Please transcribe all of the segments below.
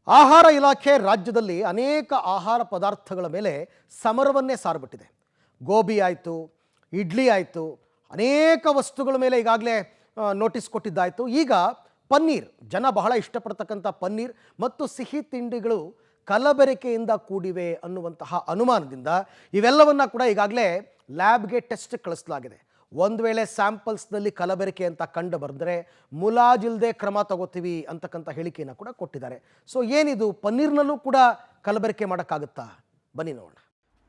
ಆಹಾರ ಇಲಾಖೆ ರಾಜ್ಯದಲ್ಲಿ ಅನೇಕ ಆಹಾರ ಪದಾರ್ಥಗಳ ಮೇಲೆ ಸಮರವನ್ನೇ ಸಾರ್ಬಿಟ್ಟಿದೆ. ಗೋಬಿ ಆಯಿತು, ಇಡ್ಲಿ ಆಯಿತು, ಅನೇಕ ವಸ್ತುಗಳ ಮೇಲೆ ಈಗಾಗಲೇ ನೋಟಿಸ್ ಕೊಟ್ಟಿದ್ದಾಯಿತು. ಈಗ ಪನ್ನೀರ್, ಜನ ಬಹಳ ಇಷ್ಟಪಡ್ತಕ್ಕಂಥ ಪನ್ನೀರ್ ಮತ್ತು ಸಿಹಿ ತಿಂಡಿಗಳು ಕಲಬೆರಕೆಯಿಂದ ಕೂಡಿವೆ ಅನ್ನುವಂತಹ ಅನುಮಾನದಿಂದ ಇವೆಲ್ಲವನ್ನ ಕೂಡ ಈಗಾಗಲೇ ಲ್ಯಾಬ್ಗೆ ಟೆಸ್ಟ್ ಕಳಿಸಲಾಗಿದೆ. ಒಂದು ವೇಳೆ ಸ್ಯಾಂಪಲ್ಸ್ನಲ್ಲಿ ಕಲಬೆರಕೆ ಅಂತ ಕಂಡು ಬಂದರೆ ಮುಲಾಜಿಲ್ಲದೆ ಕ್ರಮ ತಗೋತೀವಿ ಅಂತಕ್ಕಂಥ ಹೇಳಿಕೆಯನ್ನು ಕೂಡ ಕೊಟ್ಟಿದ್ದಾರೆ. ಸೊ ಏನಿದು, ಪನ್ನೀರ್ನಲ್ಲೂ ಕೂಡ ಕಲಬೆರಕೆ ಮಾಡೋಕ್ಕಾಗುತ್ತಾ? ಬನ್ನಿ ನೋಡೋಣ.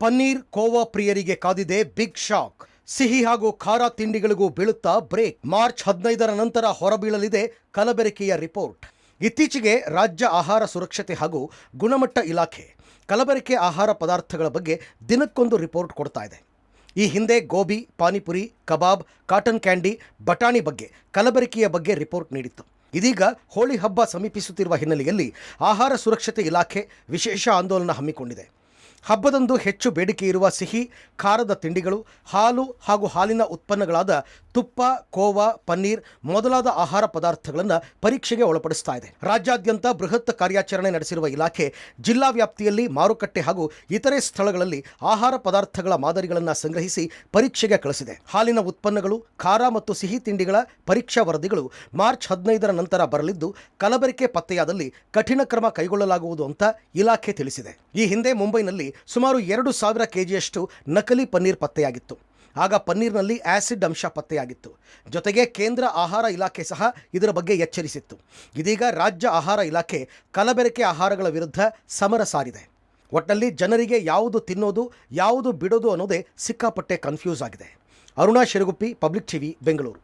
ಪನ್ನೀರ್ ಕೋವಾ ಪ್ರಿಯರಿಗೆ ಕಾದಿದೆ ಬಿಗ್ ಶಾಕ್. ಸಿಹಿ ಹಾಗೂ ಖಾರ ತಿಂಡಿಗಳಿಗೂ ಬೀಳುತ್ತಾ ಬ್ರೇಕ್. ಮಾರ್ಚ್ 15ರ ನಂತರ ಹೊರಬೀಳಲಿದೆ ಕಲಬೆರಕೆಯ ರಿಪೋರ್ಟ್. ಇತ್ತೀಚೆಗೆ ರಾಜ್ಯ ಆಹಾರ ಸುರಕ್ಷತೆ ಹಾಗೂ ಗುಣಮಟ್ಟ ಇಲಾಖೆ ಕಲಬೆರಕೆ ಆಹಾರ ಪದಾರ್ಥಗಳ ಬಗ್ಗೆ ದಿನಕ್ಕೊಂದು ರಿಪೋರ್ಟ್ ಕೊಡ್ತಾ ಇದೆ. ಈ ಹಿಂದೆ ಗೋಬಿ, ಪಾನಿಪುರಿ, ಕಬಾಬ್, ಕಾಟನ್ ಕ್ಯಾಂಡಿ, ಬಟಾಣಿ ಬಗ್ಗೆ ಕಲಬೆರಕೆಯ ಬಗ್ಗೆ ರಿಪೋರ್ಟ್ ನೀಡಿತ್ತು. ಇದೀಗ ಹೋಳಿ ಹಬ್ಬ ಸಮೀಪಿಸುತ್ತಿರುವ ಹಿನ್ನೆಲೆಯಲ್ಲಿ ಆಹಾರ ಸುರಕ್ಷತೆ ಇಲಾಖೆ ವಿಶೇಷ ಆಂದೋಲನ ಹಮ್ಮಿಕೊಂಡಿದೆ. ಹಬ್ಬದಂದು ಹೆಚ್ಚು ಬೇಡಿಕೆ ಇರುವ ಸಿಹಿ, ಖಾರದ ತಿಂಡಿಗಳು, ಹಾಲು ಹಾಗೂ ಹಾಲಿನ ಉತ್ಪನ್ನಗಳಾದ ತುಪ್ಪ, ಕೋವಾ, ಪನ್ನೀರ್ ಮೊದಲಾದ ಆಹಾರ ಪದಾರ್ಥಗಳನ್ನು ಪರೀಕ್ಷೆಗೆ ಒಳಪಡಿಸ್ತಾ ಇದೆ. ರಾಜ್ಯಾದ್ಯಂತ ಬೃಹತ್ ಕಾರ್ಯಾಚರಣೆ ನಡೆಸಿರುವ ಇಲಾಖೆ ಜಿಲ್ಲಾ ವ್ಯಾಪ್ತಿಯಲ್ಲಿ ಮಾರುಕಟ್ಟೆ ಹಾಗೂ ಇತರೆ ಸ್ಥಳಗಳಲ್ಲಿ ಆಹಾರ ಪದಾರ್ಥಗಳ ಮಾದರಿಗಳನ್ನು ಸಂಗ್ರಹಿಸಿ ಪರೀಕ್ಷೆಗೆ ಕಳಿಸಿದೆ. ಹಾಲಿನ ಉತ್ಪನ್ನಗಳು, ಖಾರ ಮತ್ತು ಸಿಹಿ ತಿಂಡಿಗಳ ಪರೀಕ್ಷಾ ವರದಿಗಳು ಮಾರ್ಚ್ 15ರ ನಂತರ ಬರಲಿದ್ದು, ಕಲಬೆರಕೆ ಪತ್ತೆಯಾದಲ್ಲಿ ಕಠಿಣ ಕ್ರಮ ಕೈಗೊಳ್ಳಲಾಗುವುದು ಅಂತ ಇಲಾಖೆ ತಿಳಿಸಿದೆ. ಈ ಹಿಂದೆ ಮುಂಬೈನಲ್ಲಿ ಸುಮಾರು 2,000 ಕೆಜಿಯಷ್ಟು ನಕಲಿ ಪನ್ನೀರ್ ಪತ್ತೆಯಾಗಿತ್ತು. ಆಗ ಪನ್ನೀರ್ನಲ್ಲಿ ಆಸಿಡ್ ಅಂಶ ಪತ್ತೆಯಾಗಿತ್ತು. ಜೊತೆಗೆ ಕೇಂದ್ರ ಆಹಾರ ಇಲಾಖೆ ಸಹ ಇದರ ಬಗ್ಗೆ ಎಚ್ಚರಿಸಿತ್ತು. ಇದೀಗ ರಾಜ್ಯ ಆಹಾರ ಇಲಾಖೆ ಕಲಬೆರಕೆ ಆಹಾರಗಳ ವಿರುದ್ಧ ಸಮರ ಸಾರಿದೆ. ಒಟ್ಟಿನಲ್ಲಿ ಜನರಿಗೆ ಯಾವುದು ತಿನ್ನೋದು, ಯಾವುದು ಬಿಡೋದು ಅನ್ನೋದೇ ಸಿಕ್ಕಾಪಟ್ಟೆ ಕನ್ಫ್ಯೂಸ್ ಆಗಿದೆ. Aruna Shiraguppi, public TV, Bengaluru.